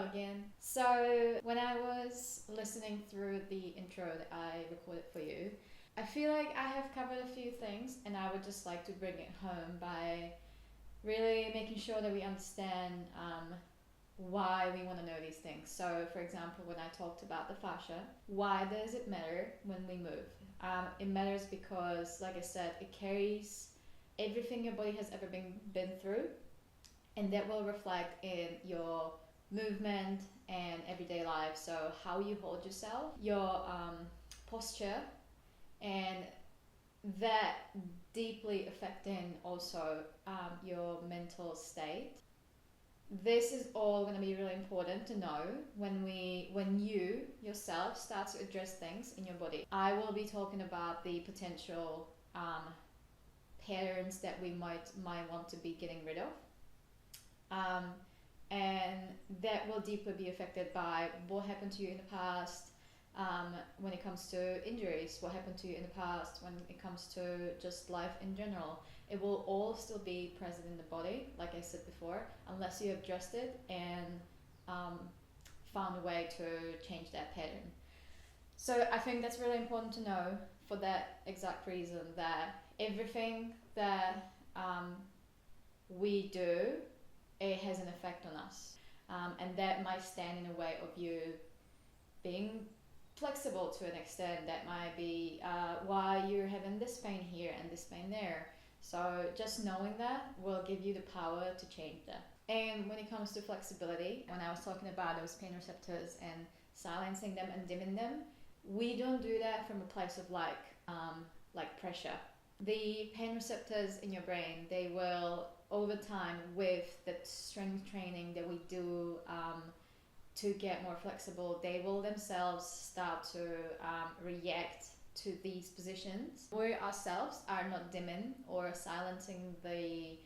again. So when I was listening through the intro that I recorded for you, I feel like I have covered a few things, and I would just like to bring it home by really making sure that we understand why we want to know these things. So, for example, when I talked about the fascia, why does it matter when we move? It matters because, like I said, it carries everything your body has ever been through, and that will reflect in your movement and everyday life. So, how you hold yourself, your posture, and that deeply affecting also your mental state. This is all going to be really important to know when you yourself start to address things in your body. I will be talking about the potential patterns that we might want to be getting rid of, and that will deeply be affected by what happened to you in the past. When it comes to injuries, what happened to you in the past, when it comes to just life in general, it will all still be present in the body, like I said before, unless you have addressed it and found a way to change that pattern. So I think that's really important to know for that exact reason, that everything that we do, it has an effect on us, and that might stand in the way of you being flexible to an extent. That might be why you're having this pain here and this pain there. So just knowing that will give you the power to change that. And when it comes to flexibility, when I was talking about those pain receptors and silencing them and dimming them, we don't do that from a place of like pressure. The pain receptors in your brain, they will over time, with the strength training that we do to get more flexible, they will themselves start to react to these positions. We ourselves are not dimming or silencing the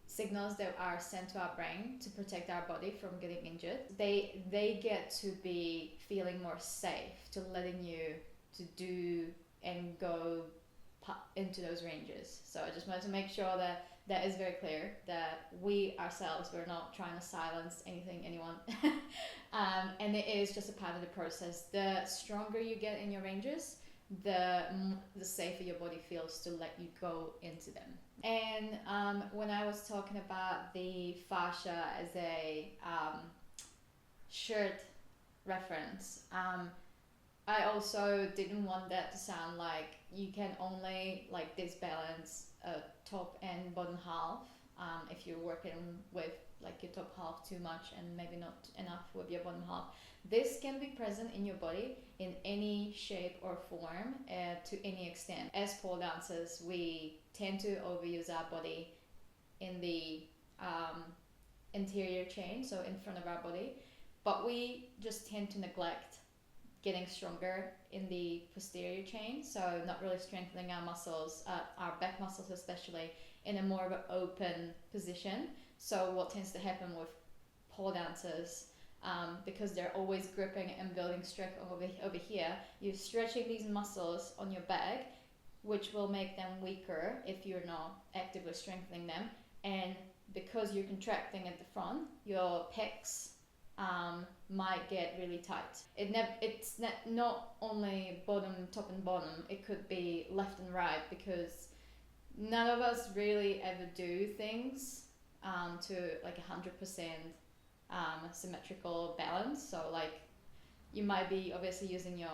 signals that are sent to our brain to protect our body from getting injured. They get to be feeling more safe to letting you to do and go into those ranges. So I just wanted to make sure that that is very clear, that we ourselves, we're not trying to silence anyone. And it is just a part of the process. The stronger you get in your ranges, the safer your body feels to let you go into them. And when I was talking about the fascia as a shirt reference, I also didn't want that to sound like you can only like disbalance top and bottom half if you're working with like your top half too much and maybe not enough with your bottom half. This can be present in your body in any shape or form to any extent. As pole dancers, we tend to overuse our body in the anterior chain, so in front of our body, but we just tend to neglect getting stronger in the posterior chain, so not really strengthening our muscles, our back muscles especially, in a more of an open position. So what tends to happen with pole dancers, because they're always gripping and building strength over here, you're stretching these muscles on your back, which will make them weaker if you're not actively strengthening them. And because you're contracting at the front, your pecs might get really tight. It's not only top and bottom, it could be left and right, because none of us really ever do things to like 100% symmetrical balance. So like you might be obviously using your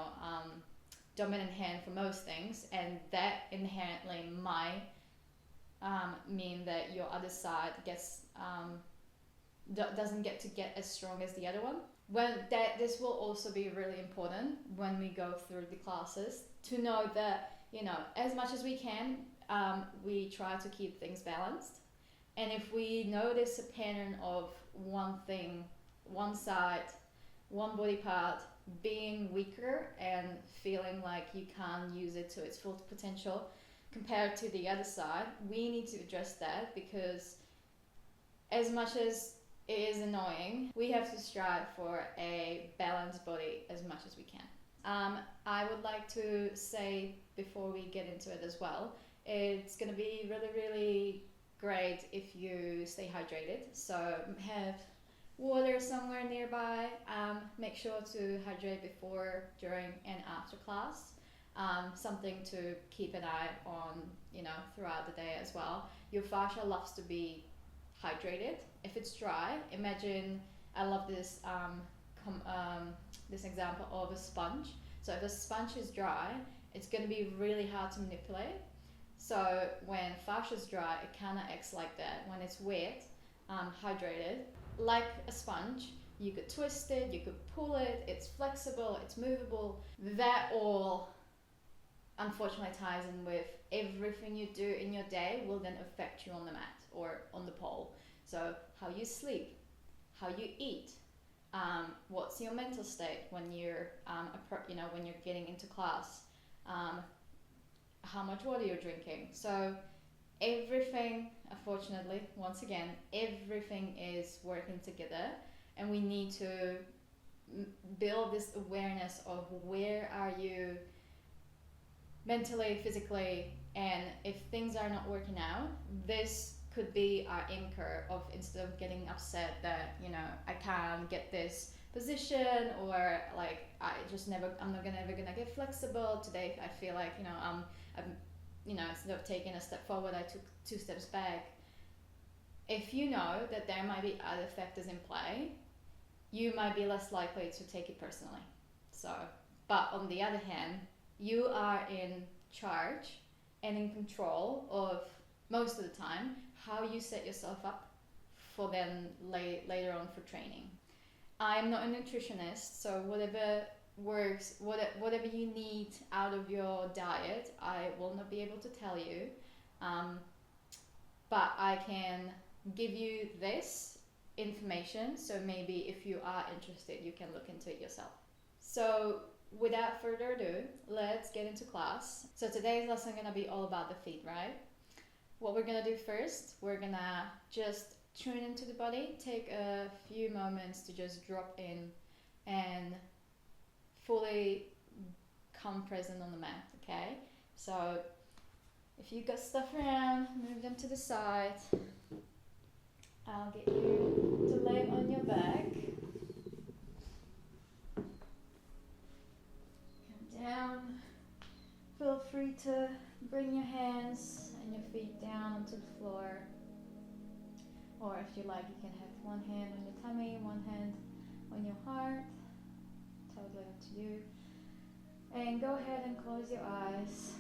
dominant hand for most things, and that inherently might mean that your other side gets doesn't get as strong as the other one. This will also be really important when we go through the classes, to know that, you know, as much as we can, we try to keep things balanced. And if we notice a pattern of one thing, one side, one body part being weaker and feeling like you can't use it to its full potential compared to the other side, we need to address that, because as much as it is annoying, we have to strive for a balanced body as much as we can. I would like to say before we get into it as well, it's going to be really, really great if you stay hydrated. So have water somewhere nearby. Make sure to hydrate before, during, and after class. Something to keep an eye on, throughout the day as well. Your fascia loves to be hydrated. If it's dry, imagine, I love this this example of a sponge. So if a sponge is dry, it's going to be really hard to manipulate. So when fascia is dry, it kind of acts like that. When it's wet, hydrated, like a sponge, you could twist it, you could pull it, it's flexible, it's movable. That all unfortunately ties in with everything you do in your day will then affect you on the mat or on the pole. So how you sleep, how you eat, what's your mental state when you're when you're getting into class, how much water you're drinking. So everything, unfortunately, once again, everything is working together, and we need to build this awareness of where are you mentally, physically, and if things are not working out, this could be our anchor of, instead of getting upset that I can't get this position, or like I'm not ever gonna get flexible today. I feel like I'm instead of taking a step forward, I took 2 steps back. If you know that there might be other factors in play, you might be less likely to take it personally. So, but on the other hand, you are in charge and in control of, most of the time, how you set yourself up for then later on for training. I'm not a nutritionist, so whatever works, whatever you need out of your diet, I will not be able to tell you, but I can give you this information, so maybe if you are interested, you can look into it yourself. So without further ado, let's get into class. So today's lesson is going to be all about the feet, right? What we're going to do first, we're going to just tune into the body, take a few moments to just drop in and fully come present on the mat, okay? So if you got stuff around, move them to the side. I'll get you to lay on your back. Come down. Feel free to bring your hands and your feet down onto the floor. Or if you like, you can have one hand on your tummy, one hand on your heart. Totally up to you. And go ahead and close your eyes.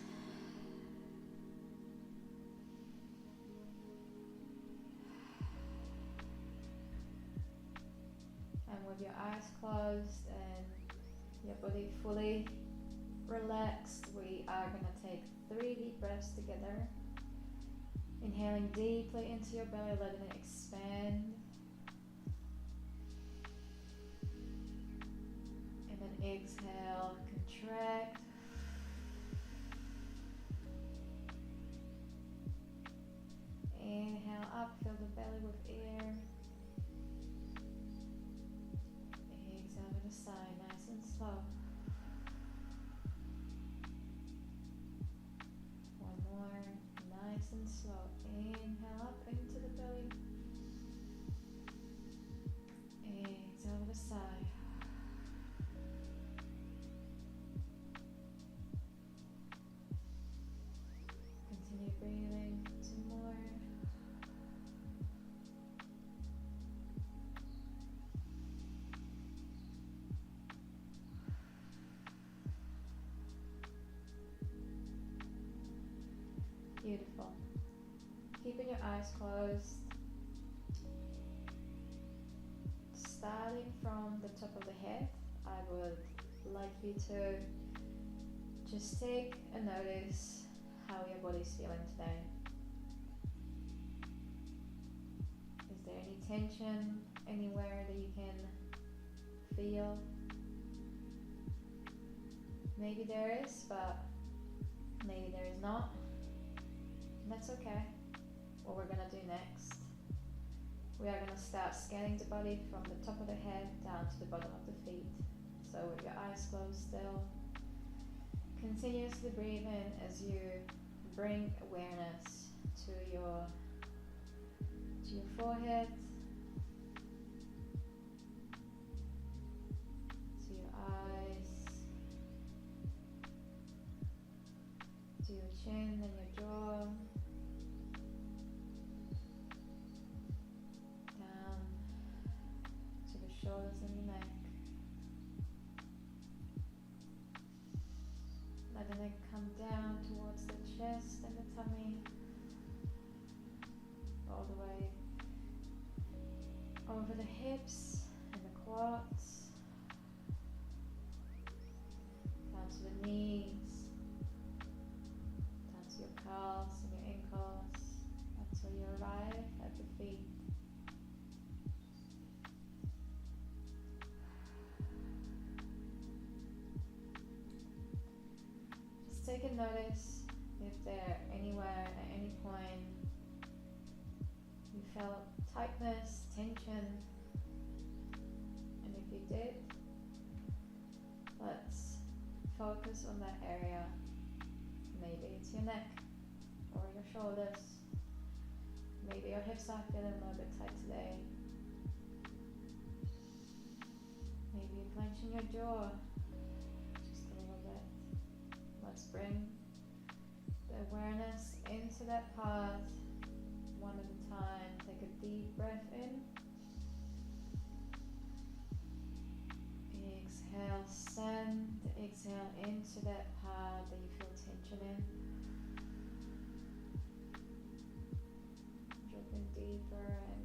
And with your eyes closed and your body fully relaxed, we are going to take 3 deep breaths together. Inhaling deeply into your belly, letting it expand. And then exhale, contract. Inhale up, fill the belly with air. Exhale to the side, nice and slow. One more, nice and slow. Inhale up into the belly. Exhale to the side. Continue breathing. 2 more. Beautiful. Keeping your eyes closed. Starting from the top of the head, I would like you to just take a notice how your body's feeling today. Is there any tension anywhere that you can feel? Maybe there is, but maybe there is not. And that's okay. What we're gonna do next, we are gonna start scanning the body from the top of the head down to the bottom of the feet. So with your eyes closed still, continuously breathe in as you bring awareness to your to your forehead, to your eyes, to your chin and your jaw, down to the shoulders and your neck. Letting it come down towards the chest and the tummy, all the way over the hips and the quads, down to the knees, down to your calves and your ankles, until you arrive at the feet. Just take a notice if there anywhere at any point you felt tightness, tension, and if you did, let's focus on that area. Maybe it's your neck or your shoulders. Maybe your hips are feeling a little bit tight today. Maybe you're clenching your jaw just a little bit. Let's bring the awareness into that part one at a time. Take a deep breath in. Exhale, send the exhale into that part that you feel tension in. Dropping deeper and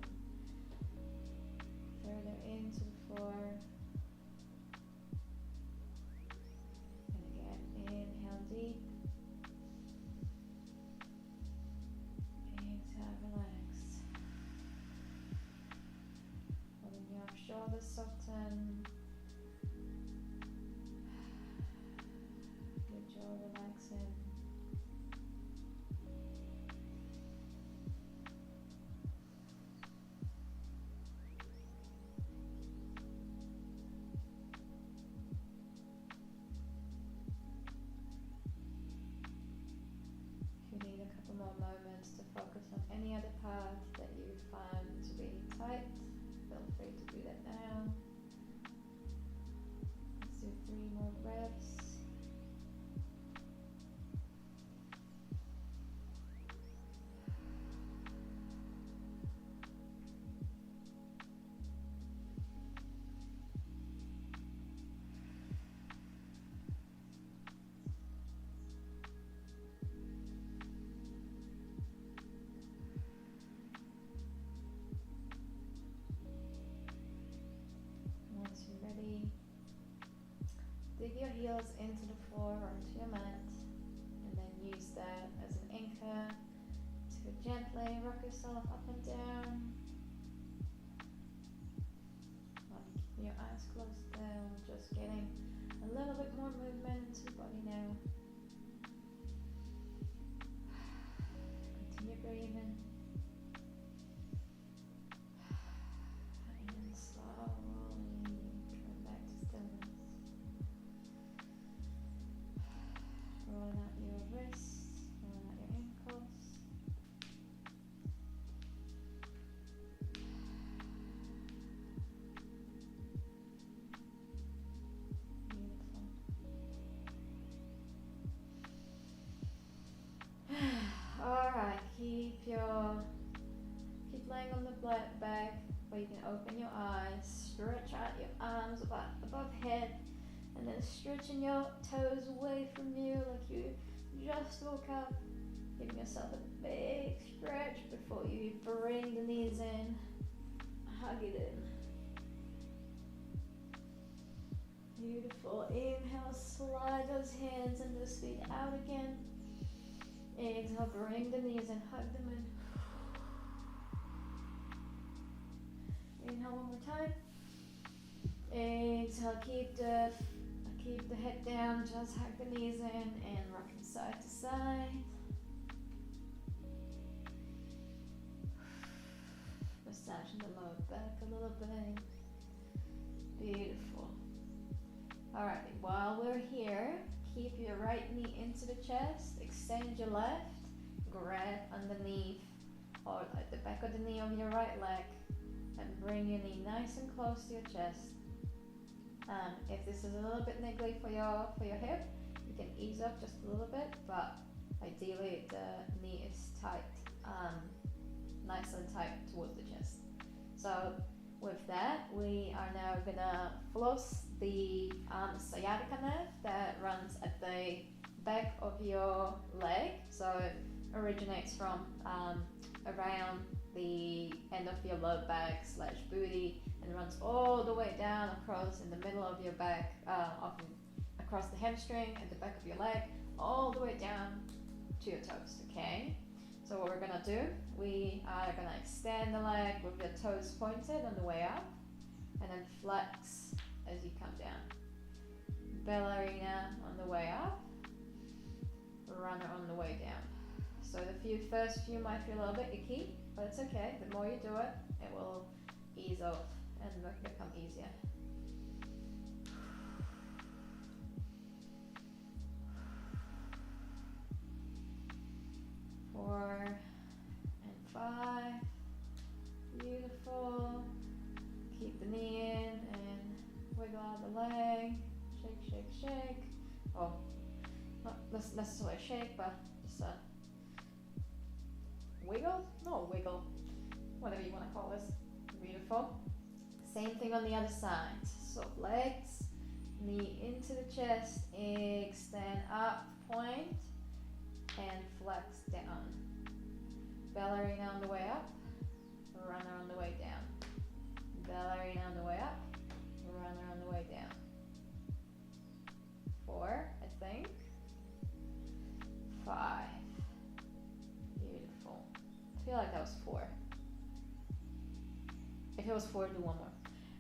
further into the floor. And again, inhale deep. Exhale, relax. Letting your shoulders soften. Your jaw relaxing. If you need a couple more moments to focus on any other part that you find to be tight, feel free to do that now. Let's do 3 more breaths. Once you're ready, dig your heels into the floor or into your mat, and then use that as an anchor to gently rock yourself up and down while keeping your eyes closed down, just getting a little bit more movement into the body now. Continue breathing. And slowly come back to stillness. Rolling out your wrists, rolling out your ankles. Beautiful. Alright, keep laying on the back where you can open your eyes, stretch out your arms above head, and then stretching your toes away from you like you just woke up, giving yourself a big stretch before you bring the knees in, hug it in. Beautiful. Inhale, slide those hands and those feet out again. Exhale, bring the knees in, hug them in. Inhale one more time. Exhale, keep the head down, just hug the knees in and rock from side to side. Massaging the lower back a little bit. Beautiful. Alright, while we're here, keep your right knee into the chest, extend your left, grab underneath or at the back of the knee of your right leg, and bring your knee nice and close to your chest. And if this is a little bit niggly for your hip, you can ease up just a little bit, but ideally the knee is tight, nice and tight towards the chest. So with that, we are now gonna floss the sciatica nerve that runs at the back of your leg. So it originates from around the end of your low back / booty and runs all the way down across in the middle of your back, often across the hamstring at the back of your leg, all the way down to your toes, okay? So what we're gonna do, we are gonna extend the leg with your toes pointed on the way up, and then flex as you come down. Ballerina on the way up, runner on the way down. So the first few might feel a little bit icky, but it's okay. The more you do it, it will ease off and become easier. Four and five. Beautiful. Keep the knee in and wiggle out the leg. Shake, shake, shake. Oh, not necessarily shake, but just a wiggle? No, wiggle. Whatever you want to call this. Beautiful. Same thing on the other side. So legs, knee into the chest, extend up, point, and flex down. Ballerina on the way up, runner on the way down. Ballerina on the way up, runner on the way down. 4, I think. 5. Beautiful. I feel like that was 4. If it was 4, do one more.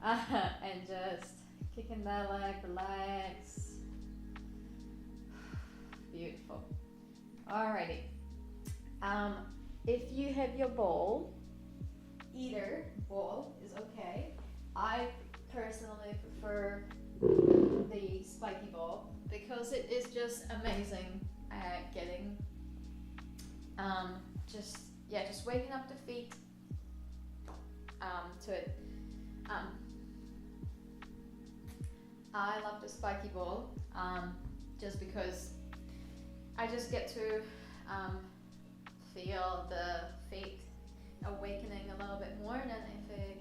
And just kicking that leg, relax. Beautiful. Alrighty. If you have your ball, either ball is okay. I personally prefer the spiky ball because it is just amazing at getting just waking up the feet to it. I love the spiky ball just because I just get to feel the feet awakening a little bit more than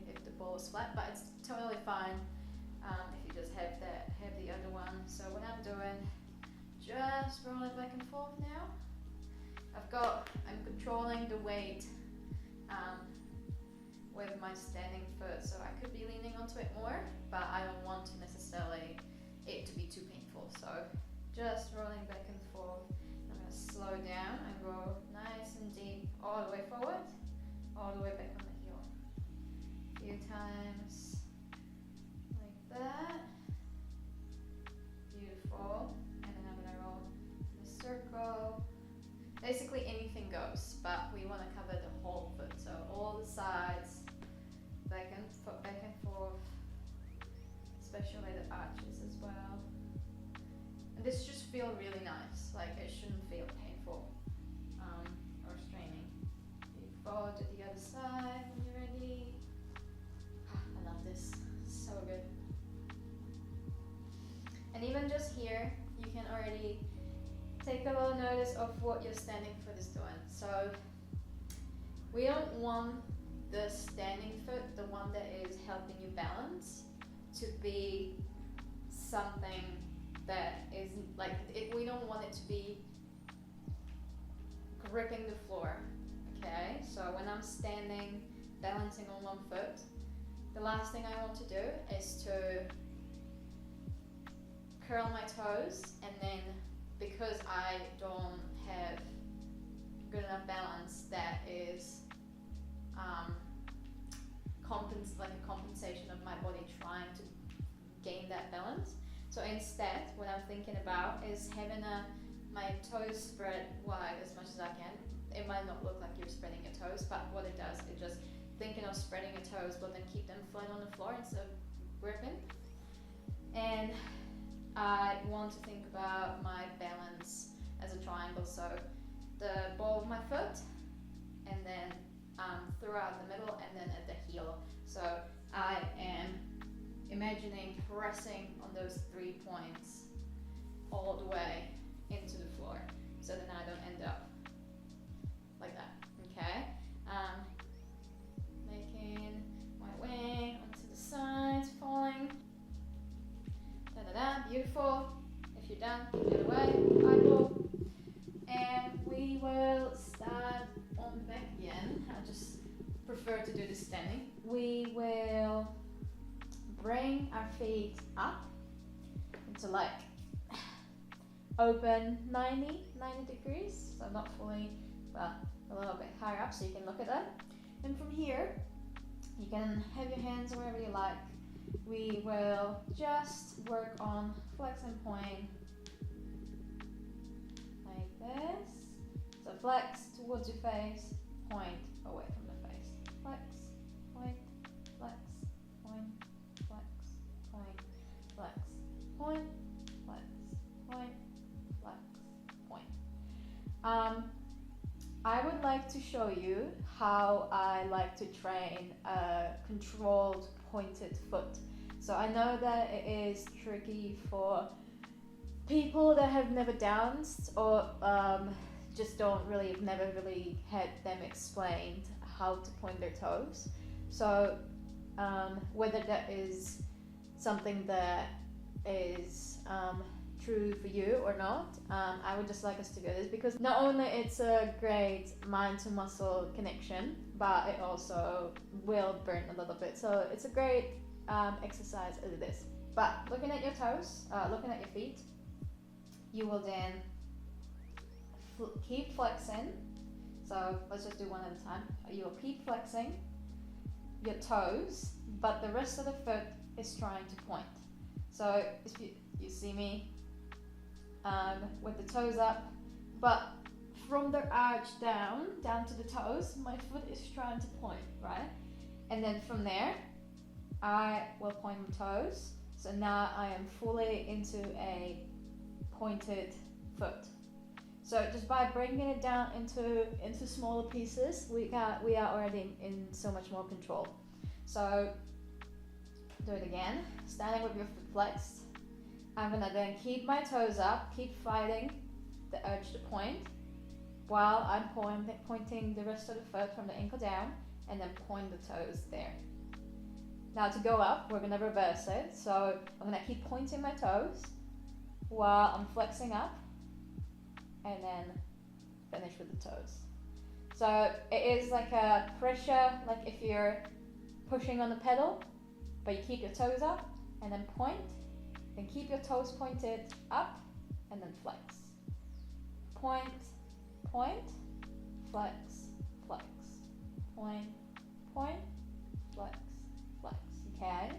if the ball is flat, but it's totally fine if you just have the other one. So what I'm doing, just rolling back and forth now. I'm controlling the weight with my standing foot, so I could be leaning onto it more, but I don't want to necessarily it to be too painful. So just rolling back and forth. I'm going to slow down and go nice and deep all the way forward, all the way back on the heel. A few times like that. Beautiful. And then I'm going to roll in a circle. Basically anything goes, but we want to cover the whole foot, so all the sides, back and forth, especially the arches as well. And this just feels really nice, like it shouldn't feel painful or straining. You forward to the other side when you're ready. I love this, so good. And even just here, you can already take a little notice of what your standing foot is doing. So we don't want the standing foot, the one that is helping you balance, to be something that is like it. We don't want it to be gripping the floor. Okay, so when I'm standing, balancing on one foot, the last thing I want to do is to curl my toes, and then because I don't have good enough balance, that is like a compensation of my body trying to gain that balance. So instead, what I'm thinking about is having my toes spread wide as much as I can. It might not look like you're spreading your toes, but what it does, it just thinking of spreading your toes, but then keep them flat on the floor instead of gripping. And I want to think about my balance as a triangle, so the ball of my foot, and then throughout the middle and then at the heel. So I am imagining pressing on those 3 points all the way into the floor, so then I don't end up like that. Okay, making my way onto the sides, falling. Da da da, beautiful. If you're done, the other way, eyeball. And we will start on back again. I just prefer to do this standing. We will bring our feet up into like open 90 degrees, so not fully, but a little bit higher up so you can look at them. And from here, you can have your hands wherever you like. We will just work on flex and point like this. So flex towards your face, point away from the face. Flex, point, flex, point, flex, point, flex, point, flex, point, flex, point. I would like to show you how I like to train a controlled pointed foot. So I know that it is tricky for people that have never danced or just never really had them explained how to point their toes. So whether that is something that is true for you or not, I would just like us to do this because not only it's a great mind to muscle connection, but it also will burn a little bit. So it's a great exercise as it is. But looking at your toes, looking at your feet, you will then keep flexing. So let's just do one at a time. You will keep flexing your toes, but the rest of the foot is trying to point. So if you see me with the toes up, but from the arch down to the toes, my foot is trying to point, right? And then from there, I will point my toes. So now I am fully into a pointed foot. So just by bringing it down into smaller pieces, we are already in so much more control. So do it again, standing with your foot flexed. I'm gonna then keep my toes up, keep fighting the urge to point, while I'm pointing the rest of the foot from the ankle down, and then point the toes there. Now to go up, we're gonna reverse it. So I'm gonna keep pointing my toes while I'm flexing up, and then finish with the toes. So it is like a pressure, like if you're pushing on the pedal, but you keep your toes up and then point, then keep your toes pointed up and then flex. Point, point, flex, flex, point, point, flex, flex, okay?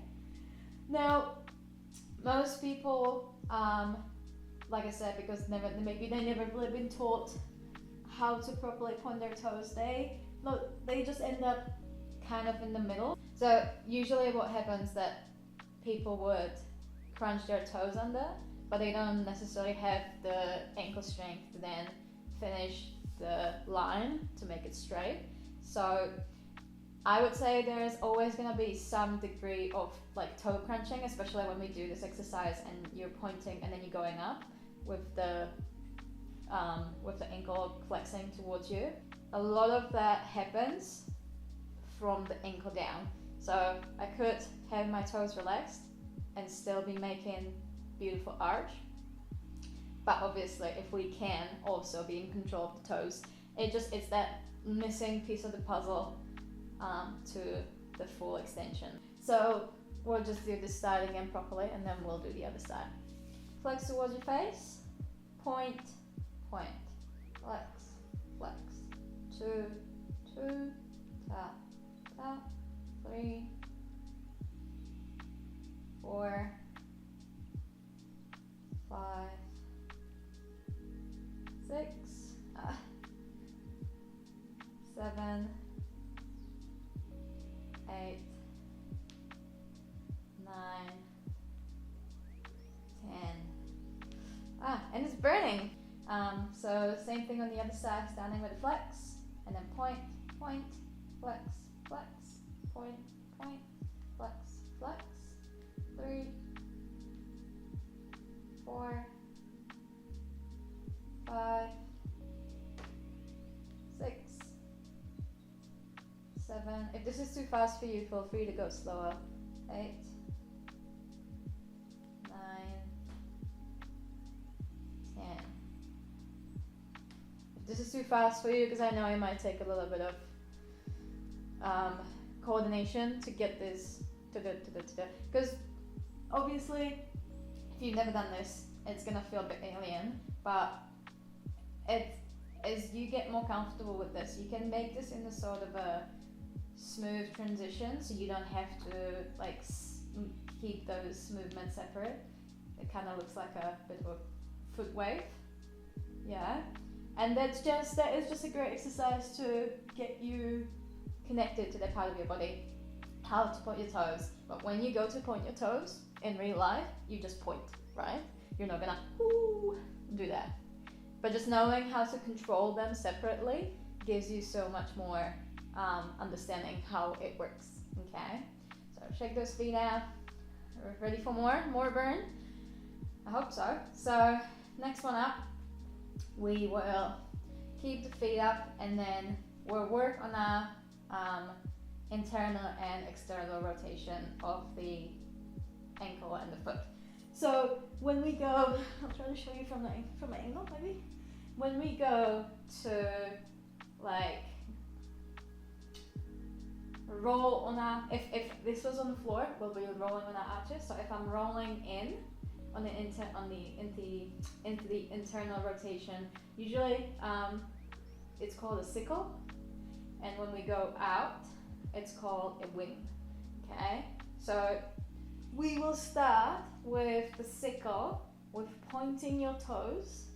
Now, most people, like I said, because maybe they never really been taught how to properly point their toes, they just end up kind of in the middle. So usually what happens that people would crunch their toes under, but they don't necessarily have the ankle strength to then finish the line to make it straight. So I would say there's always going to be some degree of like toe crunching, especially when we do this exercise and you're pointing and then you're going up with the ankle flexing towards you. A lot of that happens from the ankle down. So I could have my toes relaxed and still be making beautiful arch. But obviously if we can also be in control of the toes, it's that missing piece of the puzzle to the full extension. So we'll just do this side again properly and then we'll do the other side. Flex towards your face, point, point, flex, flex, 2, 2, tap, tap, 3, 4, 5, 6, 7, 8, 9, 10. And it's burning. So same thing on the other side, standing with a flex, and then point, point, flex, flex, point, point, flex, flex, 3, 4, 5, 6, 7. If this is too fast for you, feel free to go slower. 8, 9, 10. If this is too fast for you, because I know it might take a little bit of coordination to get this to the because obviously if you've never done this, it's gonna feel a bit alien, but as you get more comfortable with this, you can make this in a sort of a smooth transition, so you don't have to like keep those movements separate. It kind of looks like a bit of a foot wave, yeah. And that is just a great exercise to get you connected to that part of your body, how to point your toes. But when you go to point your toes in real life, you just point, right? You're not gonna do that. But just knowing how to control them separately gives you so much more understanding how it works, okay? So shake those feet out. Ready for more burn? I hope so. So next one up, we will keep the feet up and then we'll work on our internal and external rotation of the ankle and the foot. So when we go, I'll try to show you from an angle maybe. When we go to like roll on our, if this was on the floor, we'll be rolling on our arches. So if I'm rolling in on into the internal rotation, usually it's called a sickle, and when we go out, it's called a wing. Okay, so we will start with the sickle, with pointing your toes,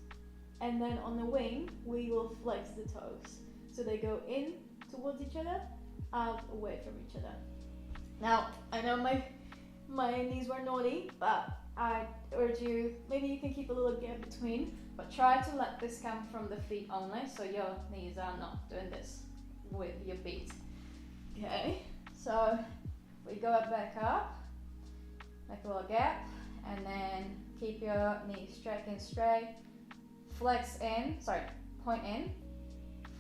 and then on the wing we will flex the toes, so they go in towards each other, out away from each other. Now I know my knees were naughty, but I urge you, maybe you can keep a little gap between, but try to let this come from the feet only, so your knees are not doing this with your feet. Okay, so we go back up, make a little gap, and then keep your knees straight, flex in, point in,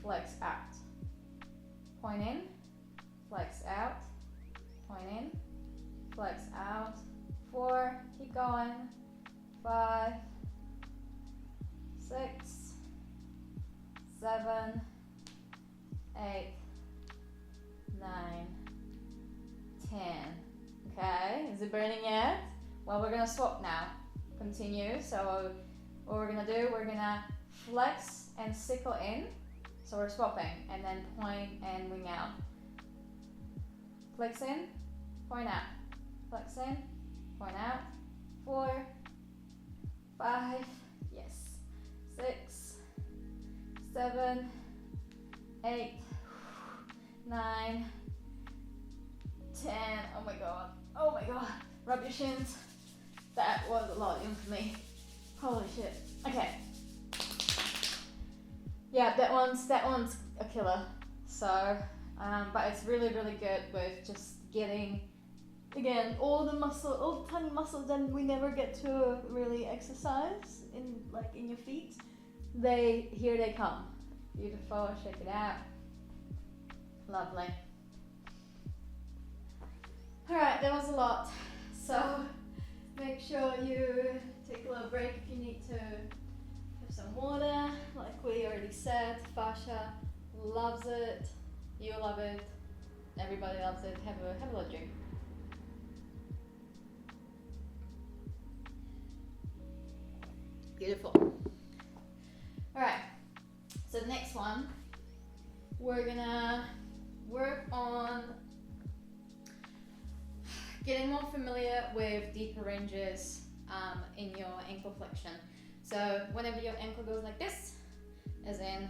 flex out, point in, flex out, point in, flex out, 4, keep going, 5, 6, 7, 8, 9, 10. Okay, is it burning yet? Well, we're gonna swap now. Continue. So what we're gonna do, we're gonna flex and sickle in. So we're swapping, and then point and wing out. Flex in, point out. Flex in, point out. 4, 5, yes, 6, 7, 8, 9, 10. Oh my god, rub your shins. That was a lot in for me. Holy shit. Okay, yeah, that one's a killer. So but it's really good with just getting, again, all the tiny muscles that we never get to really exercise in your feet. Here they come. Beautiful. Shake it out. Lovely. Alright, that was a lot. So make sure you take a little break if you need to have some water. Like we already said, fascia loves it. You love it. Everybody loves it. Have a little drink. Beautiful. Alright, so the next one, we're gonna work on getting more familiar with deeper ranges in your ankle flexion. So whenever your ankle goes like this, as in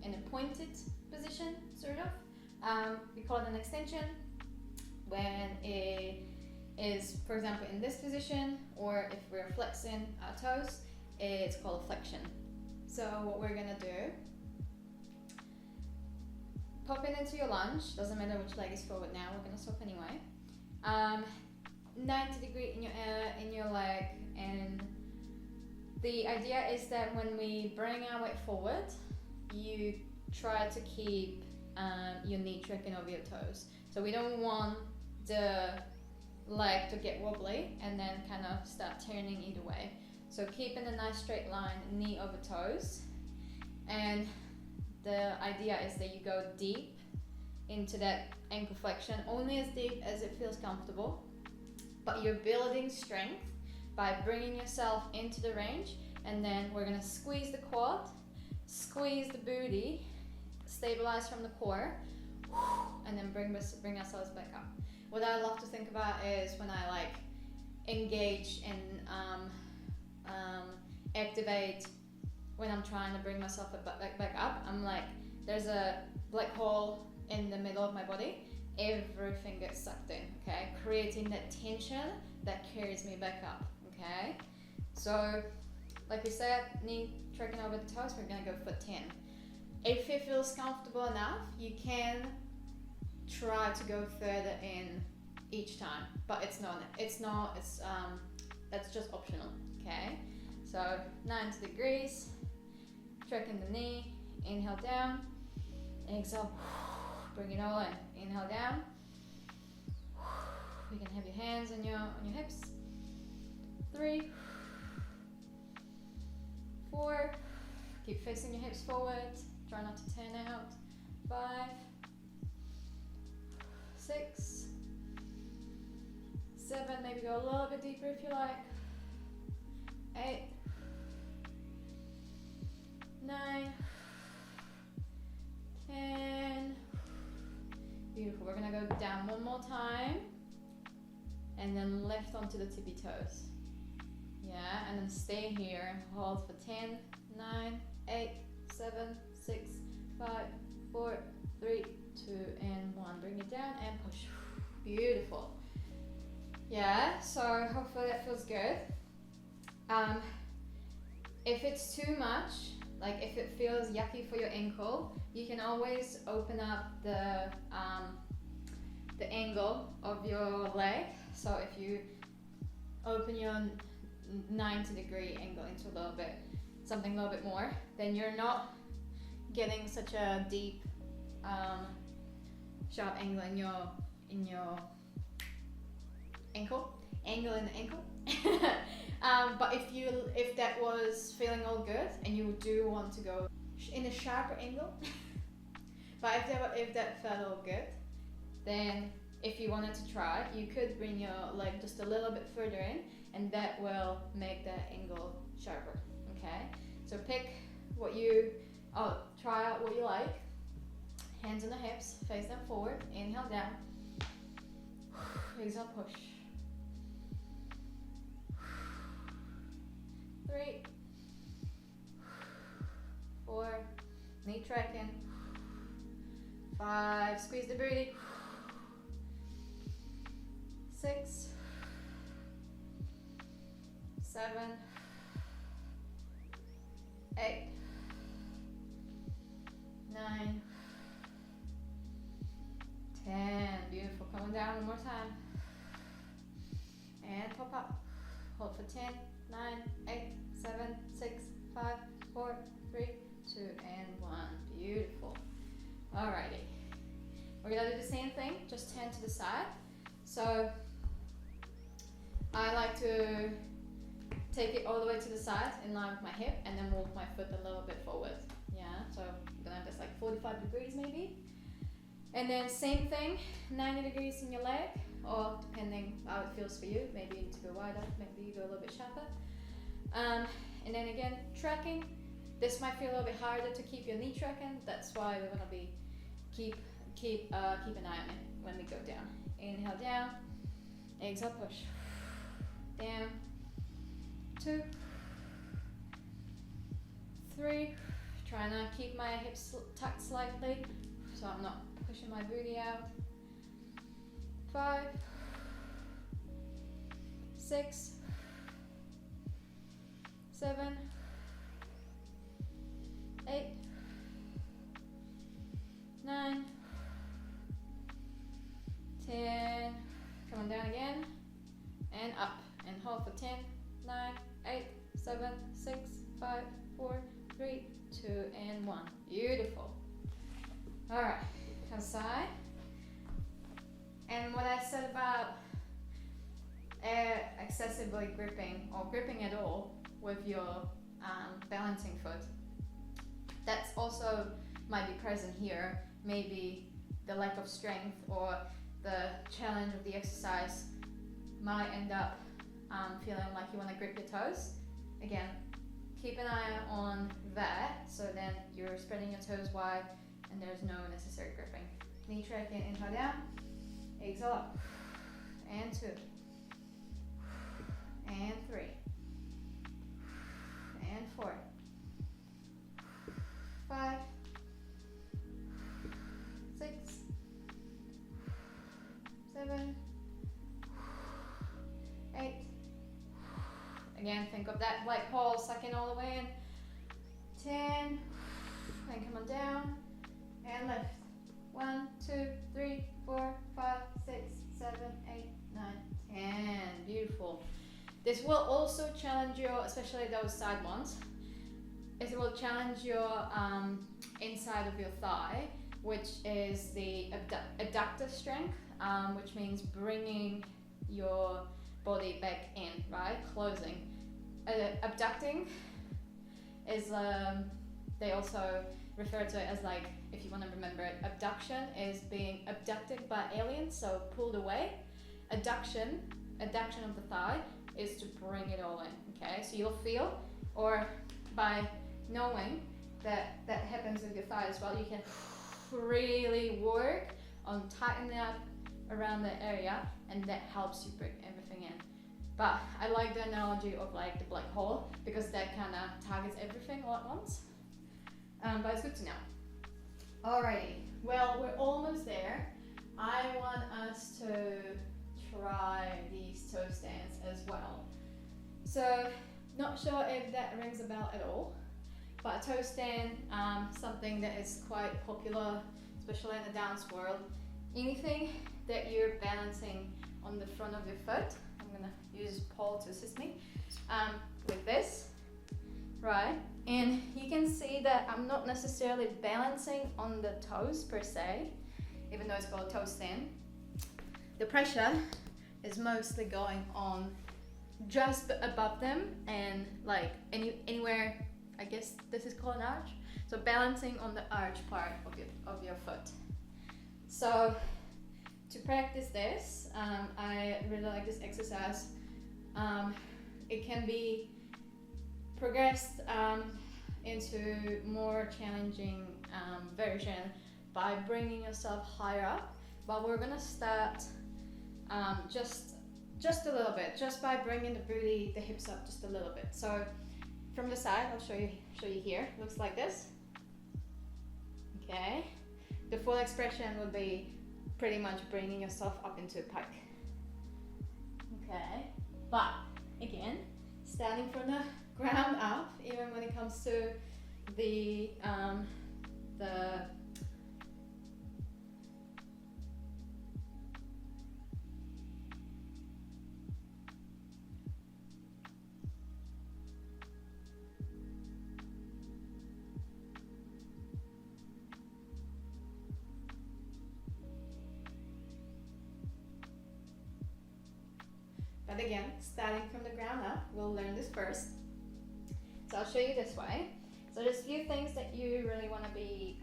a pointed position, sort of, we call it an extension. When it is, for example, in this position, or if we're flexing our toes, it's called a flexion. So what we're gonna do, popping into your lunge. Doesn't matter which leg is forward now. We're gonna swap anyway. 90 degree in your leg, and the idea is that when we bring our weight forward, you try to keep your knee tracking over your toes. So we don't want the leg to get wobbly and then kind of start turning either way. So keeping a nice straight line, knee over toes, and the idea is that you go deep into that ankle flexion, only as deep as it feels comfortable, but you're building strength by bringing yourself into the range, and then we're gonna squeeze the quad, squeeze the booty, stabilize from the core, and then bring ourselves back up. What I love to think about is when I like engage and activate when I'm trying to bring myself back up. I'm like, there's a black hole in the middle of my body. Everything gets sucked in, okay? Creating that tension that carries me back up, okay? So, like we said, knee tracking over the toes, we're gonna go for 10. If it feels comfortable enough, you can try to go further in each time, but that's just optional, okay? So 90 degrees, tracking the knee, inhale down, exhale, bring it all in, inhale down. You can have your hands on your hips. 3, 4, keep facing your hips forward, try not to turn out. 5, 6, 7, maybe go a little bit deeper if you like. 8, 9, 10. Beautiful. We're gonna go down one more time and then lift onto the tippy toes. Yeah, and then stay here and hold for 10, 9, 8, 7, 6, 5, 4, 3, 2, and 1. Bring it down and push. Beautiful. Yeah, so hopefully that feels good. If it's too much, like if it feels yucky for your ankle, you can always open up the angle of your leg. So if you open your 90 degree angle into something a little bit more, then you're not getting such a deep sharp angle in your angle in the ankle. But if that was feeling all good and you do want to go in a sharper angle, but if that felt all good, then if you wanted to try, you could bring your leg just a little bit further in, and that will make that angle sharper. Okay, so try out what you like. Hands on the hips, face them forward, inhale down, exhale push. 3, 4, knee tracking. 5, squeeze the booty. 6, 7, 8, 9, 10. Beautiful. Coming down one more time. And pop up. Hold for 10, 9, 8, 7, 6, 5, 4, 3, 2, and 1. Beautiful. Alrighty. We're gonna do the same thing, just turn to the side. So I like to take it all the way to the side in line with my hip and then walk my foot a little bit forward. Yeah, so I'm gonna have this like 45 degrees maybe. And then same thing, 90 degrees in your leg, or depending how it feels for you, maybe you need to go wider, maybe you go a little bit sharper. And then again, tracking. This might feel a little bit harder to keep your knee tracking. That's why we're gonna be keep an eye on it when we go down. Inhale down, exhale push. Down, 2, 3. Trying to keep my hips tucked slightly so I'm not pushing my booty out. 5, 6, 7, 8, 9, and up, and hold for 10, 9, 8, 7, 6, 5, 4, 3, 2, and 1. Beautiful. All right, outside. And what I said about excessively gripping or gripping at all with your balancing foot, that's also might be present here. Maybe the lack of strength or the challenge of the exercise might end up feeling like you want to grip your toes. Again, keep an eye on that, so then you're spreading your toes wide and there's no necessary gripping. Knee track in, inhale down, exhale up, and 2, and 3, and 4, 5, 6, 7, 8. Again, think of that black hole sucking all the way in. 10, and come on down, and lift. 1, 2, 3, 4, 5, 6, 7, 8, 9, 10. Beautiful. This will also challenge your, especially those side ones, it will challenge your inside of your thigh, which is the adductor strength, which means bringing your body back in, right? Closing. Abducting is, they also refer to it as, like, if you want to remember it, abduction is being abducted by aliens, so pulled away. Adduction of the thigh is to bring it all in, okay? So you'll feel, or by knowing that that happens with your thigh as well, you can really work on tightening up around the area, and that helps you bring everything in. But I like the analogy of like the black hole, because that kind of targets everything all at once. But it's good to know. Alrighty, well, we're almost there. I want us to try these toe stands as well. So, not sure if that rings a bell at all, but a toe stand, something that is quite popular, especially in the dance world. Anything that you're balancing on the front of your foot. I'm gonna use Paul to assist me with this, right? And you can see that I'm not necessarily balancing on the toes per se, even though it's called a toe stand. The pressure is mostly going on just above them, and like anywhere, I guess this is called an arch. So balancing on the arch part of your foot. So to practice this, I really like this exercise. It can be progressed into more challenging version by bringing yourself higher up. But we're gonna start just a little bit, just by bringing the booty, the hips up just a little bit. So from the side, I'll show you here. Looks like this. Okay. The full expression would be pretty much bringing yourself up into a pike. Okay. But again, starting from the ground up, even when it comes to the But again, starting from the ground up, we'll learn this first. So I'll show you this way. So there's a few things that you really want to be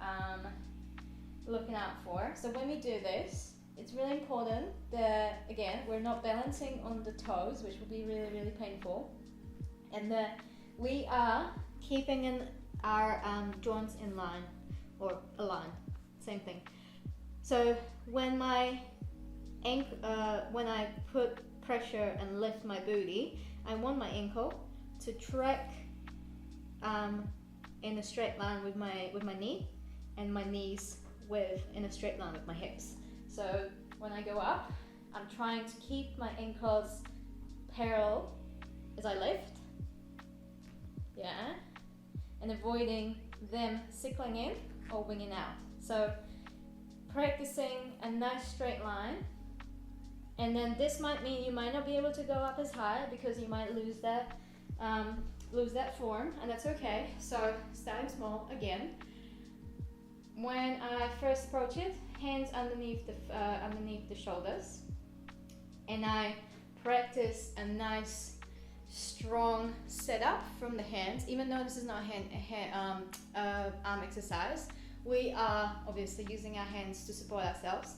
looking out for. So when we do this, it's really important that, again, we're not balancing on the toes, which will be really, really painful. And that we are keeping our joints in line, or aligned, same thing. So when when I put pressure and lift my booty, I want my ankle to track in a straight line with my knee, and my knees in a straight line with my hips. So when I go up, I'm trying to keep my ankles parallel as I lift, yeah, and avoiding them sickling in or winging out. So practicing a nice straight line And then this might mean you might not be able to go up as high because you might lose that form, and that's okay. So starting small again. When I first approach it, hands underneath the shoulders, and I practice a nice strong setup from the hands. Even though this is not arm exercise, we are obviously using our hands to support ourselves.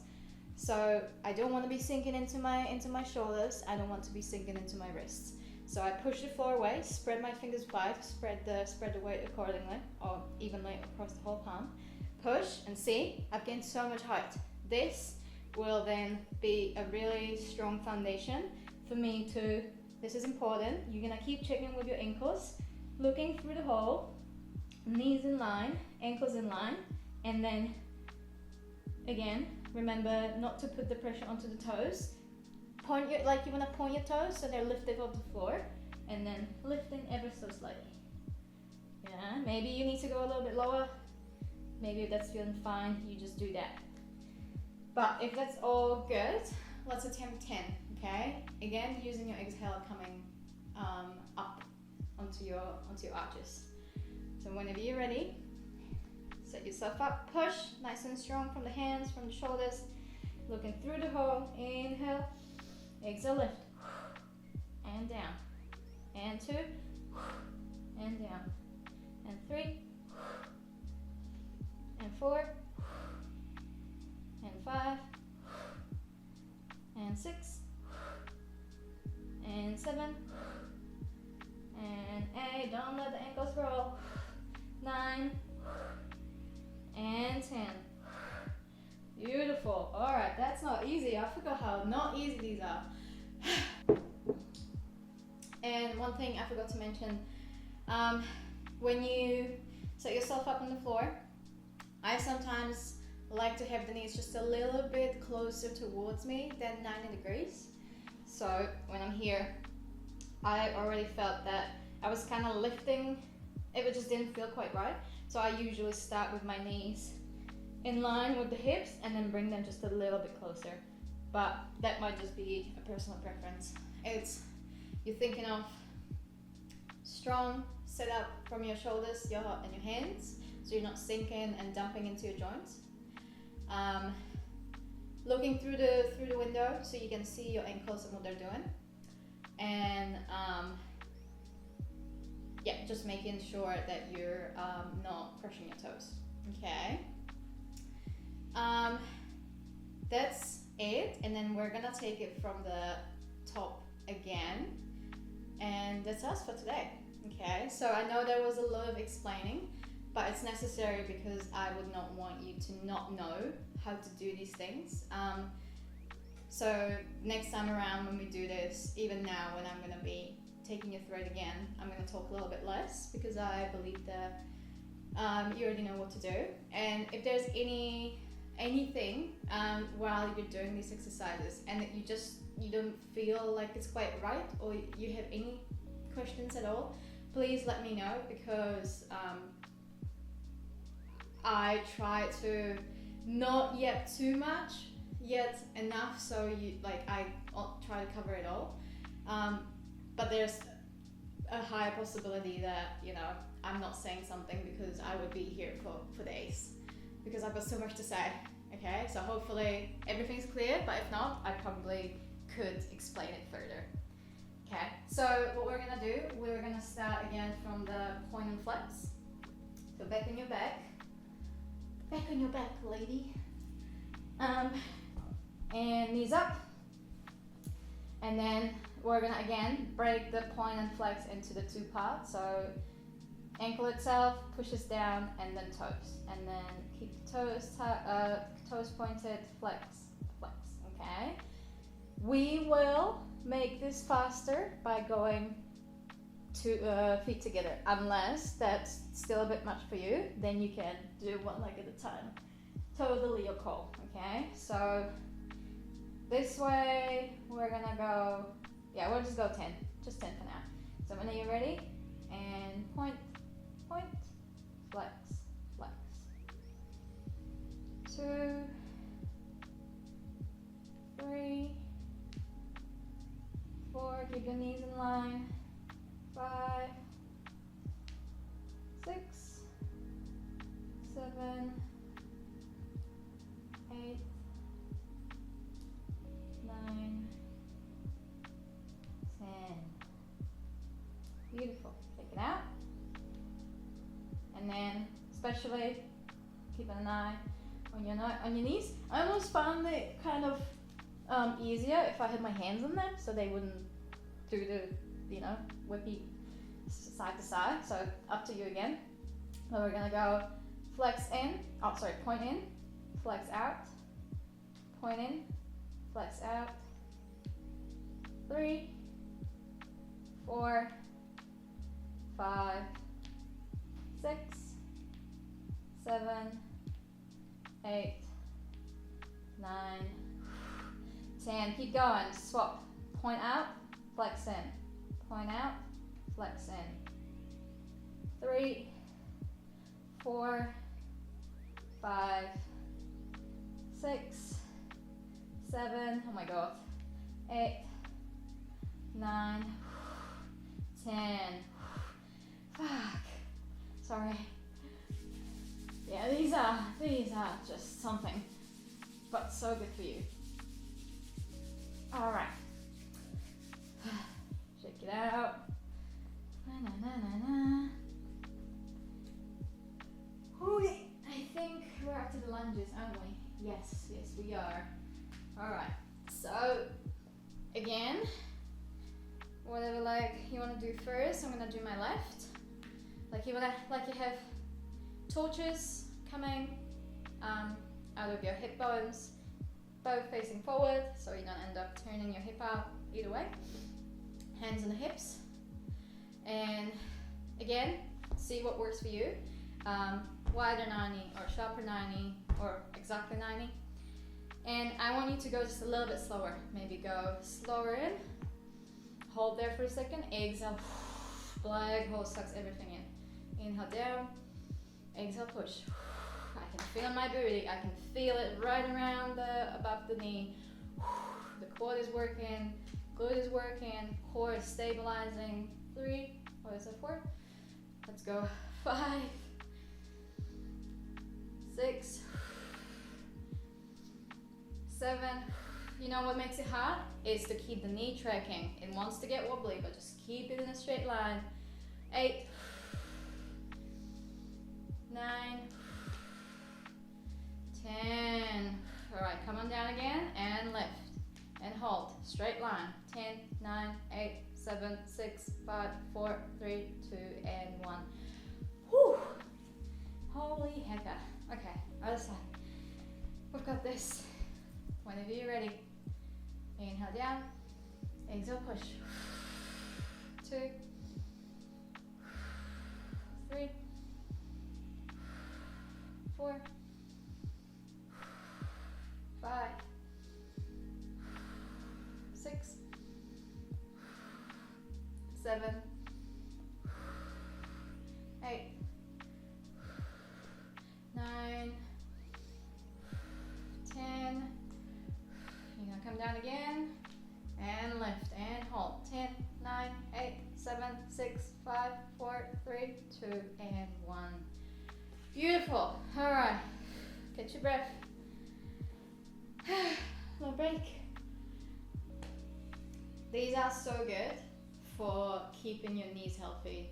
So I don't want to be sinking into my shoulders. I don't want to be sinking into my wrists. So I push the floor away, spread my fingers wide, spread the weight accordingly or evenly across the whole palm. Push, and see, I've gained so much height. This will then be a really strong foundation for me to, this is important, you're gonna keep checking with your ankles, looking through the hole, knees in line, ankles in line, and then again, remember not to put the pressure onto the toes. Point your, like you wanna point your toes so they're lifted off the floor, and then lifting ever so slightly. Yeah, maybe you need to go a little bit lower. Maybe if that's feeling fine, you just do that. But if that's all good, let's attempt 10, okay? Again, using your exhale coming up onto your arches. So whenever you're ready, set yourself up, push, nice and strong from the hands, from the shoulders, looking through the hole, inhale, exhale, lift, and down, and 2, and down, and 3, and 4, and 5, and 6, and 7, and 8, don't let the ankles roll, 9, and 10. Beautiful. Alright, that's not easy. I forgot how not easy these are. And one thing I forgot to mention, when you set yourself up on the floor, I sometimes like to have the knees just a little bit closer towards me than 90 degrees. So when I'm here, I already felt that I was kind of lifting, it just didn't feel quite right. So I usually start with my knees in line with the hips and then bring them just a little bit closer. But that might just be a personal preference. You're thinking of strong setup from your shoulders and your hands, so you're not sinking and dumping into your joints. Looking through the window so you can see your ankles and what they're doing, and yeah, just making sure that you're not crushing your toes. Okay. That's it, and then we're gonna take it from the top again, and that's us for today. Okay, so I know there was a lot of explaining, but it's necessary because I would not want you to not know how to do these things. So next time around when we do this, even now when I'm gonna be taking you through it again, I'm gonna talk a little bit less because I believe that you already know what to do. And if there's anything while you're doing these exercises and that you don't feel like it's quite right, or you have any questions at all, please let me know, because I try to not yet too much, yet enough so I try to cover it all, but there's a high possibility that I'm not saying something because I would be here for days because I've got so much to say. Okay, so hopefully everything's clear, but if not, I probably could explain it further. Okay, so what we're gonna do, we're gonna start again from the point and flex. So back on your back, lady. And knees up. And then we're gonna again break the point and flex into the two parts. So ankle itself pushes down, and then toes, and then keep the toes pointed, flex. Okay. We will make this faster by going to feet together. Unless that's still a bit much for you, then you can do one leg at a time. Totally your call. Okay. So this way we're gonna go. Yeah, we'll just go 10. Just 10 for now. So when you're ready, and point, flex. 2, 3, 4, keep your knees in line. 5, 6, 7, 8, 9, 10. Beautiful. Take it out. And then, especially, keep an eye on your knees. I almost found it kind of easier if I had my hands on them, so they wouldn't do the, you know, whippy side to side. So up to you again. But we're gonna go flex in. Oh, sorry, point in, flex out, point in, flex out. 3, 4, 5, 6, 7, 8, 9, 10. Keep going. Swap. Point out, flex in. Point out, flex in. 3, 4, 5, 6, 7. Oh my god. 8, 9, 10. Fuck. Sorry. Yeah, these are just something, but so good for you. All right. Shake it out. Na na na na na. Okay, I think we're up to the lunges, aren't we? Yes, yes we are. All right. So again, whatever leg you want to do first, I'm gonna do my left. Like you have torches coming out of your hip bones, both facing forward, so you don't end up turning your hip out either way. Hands on the hips, and again, see what works for you. Wider 90 or sharper 90 or exactly 90. And I want you to go just a little bit slower. Maybe go slower in, hold there for a second, exhale, black hole sucks everything in. Inhale down, exhale push. I can feel my booty, I can feel it right around above the knee. The quad is working, glute is working, core is stabilizing. 3, what is it, 4? Let's go. 5, 6, 7. You know what makes it hard? Is to keep the knee tracking. It wants to get wobbly, but just keep it in a straight line. 8, 9, 10. All right, come on down again and lift and hold. Straight line. 10, 9, 8, 7, 6, 5, 4, 3, 2, and 1. Whew. Holy hecka. Okay, other side. We've got this. Whenever you're ready. Inhale down. Exhale push. 2, 3, 4, 5, 6, 7, 8, 9, 10. You're gonna come down again and lift and hold. 10, 9, 8, 7, 6, 5, 4, 3, 2, and 1. Beautiful. All right. Catch your breath. Little break. These are so good for keeping your knees healthy.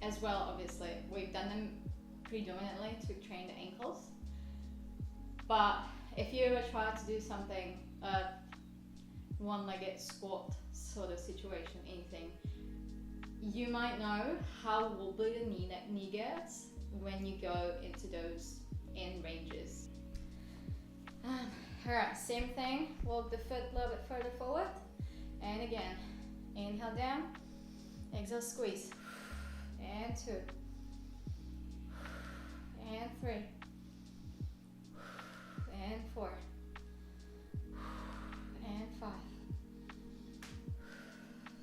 As well, obviously, we've done them predominantly to train the ankles. But if you ever try to do something, one-legged squat sort of situation, anything, you might know how wobbly the knee gets when you go into those end ranges. Alright, same thing, walk the foot a little bit further forward, and again, inhale down, exhale squeeze, and 2, and 3, and 4, and 5,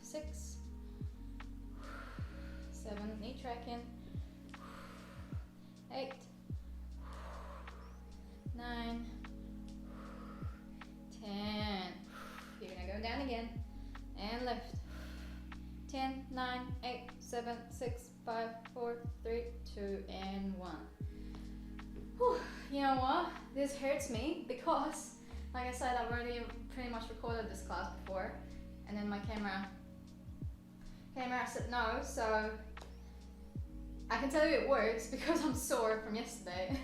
6, 7, knee tracking, 8, 9, 10. You're gonna go down again. and lift. 10, 9, 8, 7, 6, 5, 4, 3, 2, and 1. Whew. You know what? This hurts me because, like I said, I've already pretty much recorded this class before, and then my camera said no, so I can tell you it works because I'm sore from yesterday.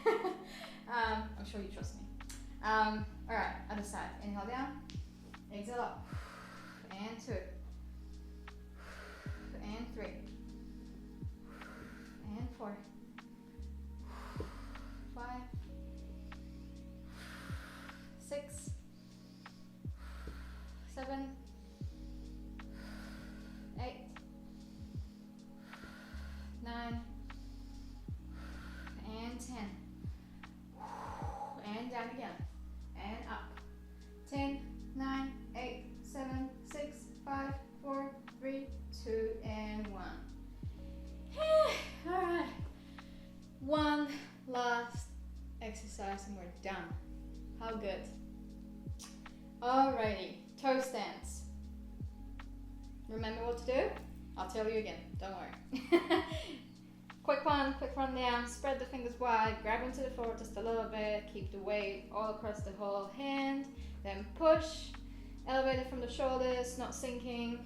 I'm sure you trust me. Alright, other side. Inhale down, exhale up, and 2, and 3, and 4, 5, 6, 7, 8, 9, and 10, and down again, and up. 10, 9, 8, 7, 6, 5, 4, 3, 2, and 1. Alright, one last exercise and we're done. How good? Alrighty, toe stands. Remember what to do? I'll tell you again, don't worry. Quick one down, spread the fingers wide, grab onto the floor just a little bit, keep the weight all across the whole hand, then push, elevate it from the shoulders, not sinking,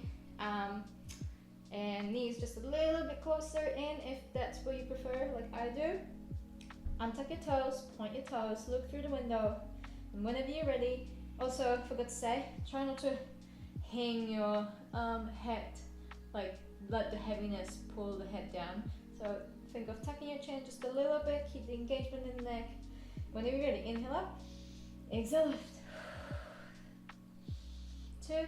and knees just a little bit closer in if that's what you prefer, like I do. Untuck your toes, point your toes, look through the window, and whenever you're ready, also forgot to say, try not to hang your head, like let the heaviness pull the head down. So think of tucking your chin just a little bit, keep the engagement in the neck. Whenever you're ready, inhale up, exhale lift. 2,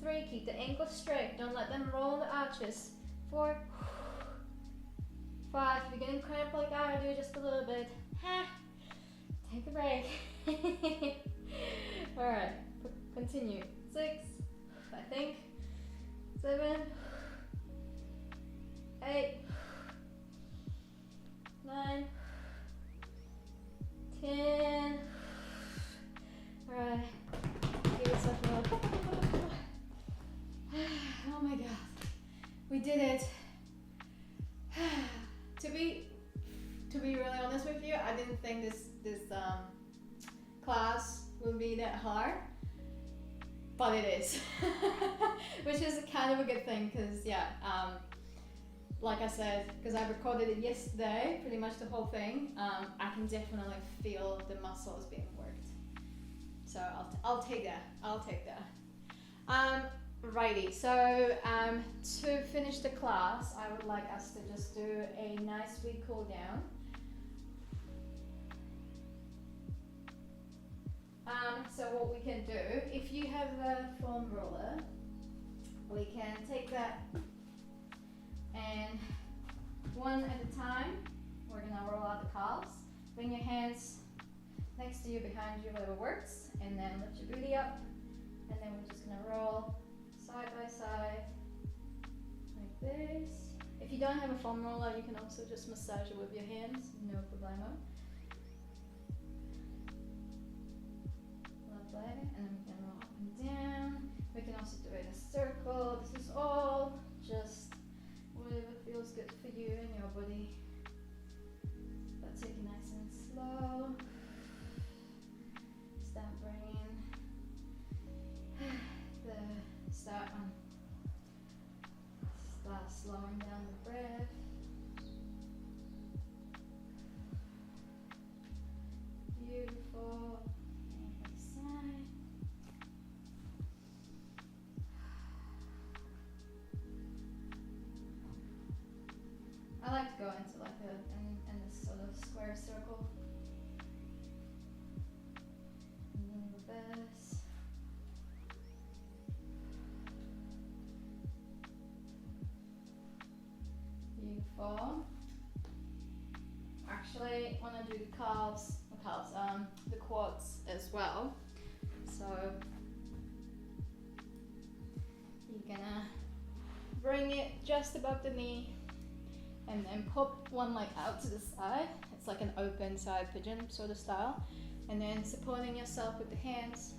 3, keep the ankles straight, don't let them roll in the arches. 4, 5, if you're getting cramp like I do, just a little bit, take a break. Alright, continue. 6, I think, 7, 8, 9, 10. Alright, give yourself another. Oh my god, we did it. To be really honest with you, I didn't think this class would be that hard, but it is. Which is kind of a good thing, because like I said, because I recorded it yesterday, pretty much the whole thing, I can definitely feel the muscles being worked. So I'll take that. Righty, so to finish the class, I would like us to just do a nice sweet cool down. So what we can do, if you have a foam roller, we can take that and one at a time, we're gonna roll out the calves. Bring your hands next to you, behind you, whatever works, and then lift your booty up, and then we're just gonna roll side by side like this. If you don't have a foam roller, you can also just massage it with your hands, no problemo. Lovely, and then we can roll up and down. We can also do it in a circle. This is all just whatever feels good for you and your body. But take it nice and slow. Start bringing start slowing down the breath. Beautiful. And other side. I like to go into like in this sort of square circle. And then reverse. Beautiful. Actually, I want to do the the quads as well. So you're gonna bring it just above the knee and then pop one leg out to the side. It's like an open side pigeon sort of style. And then supporting yourself with the hands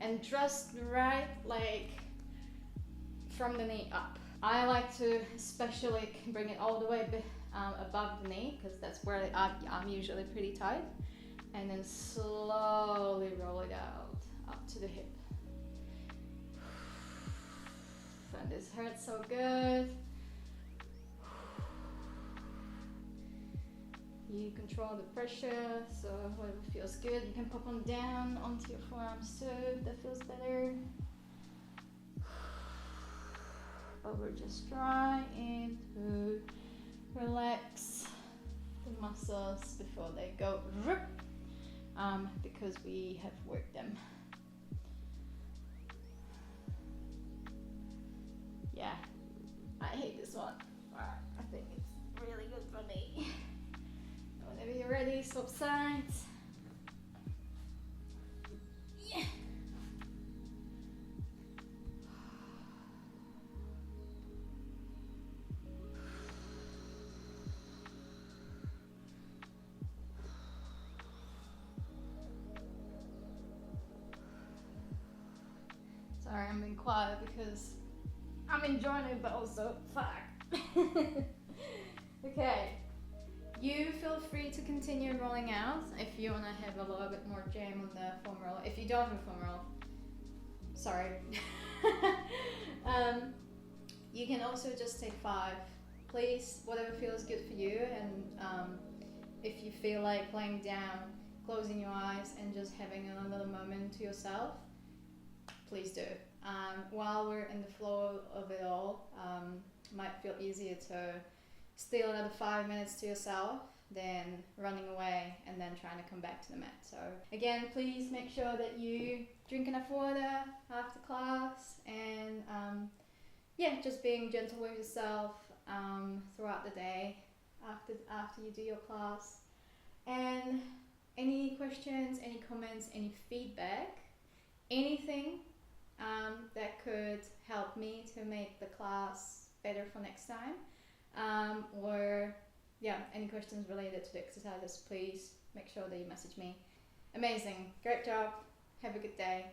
and just right like from the knee up. I like to especially bring it all the way above the knee because that's where I'm usually pretty tight, and then slowly roll it out up to the hip. And this hurts so good. You control the pressure, so whatever feels good, you can pop on down onto your forearms too, if that feels better. But we're just trying to relax the muscles before they go because we have worked them. Yeah, I hate this one. I think it's really good for me. Whenever you're ready, swap sides. Yeah. Sorry, I'm being quiet because I'm enjoying it, but also fuck. Okay. You feel free to continue rolling out if you want to have a little bit more jam on the foam roll. If you don't have a foam roll, sorry. You can also just take 5. Please, whatever feels good for you. And if you feel like laying down, closing your eyes and just having another moment to yourself, please do. While we're in the flow of it all, might feel easier to steal another 5 minutes to yourself than running away and then trying to come back to the mat. So again, please make sure that you drink enough water after class, and just being gentle with yourself throughout the day after you do your class. And any questions, any comments, any feedback, anything that could help me to make the class better for next time, or any questions related to the exercises, please make sure that you message me. Amazing, great job, have a good day.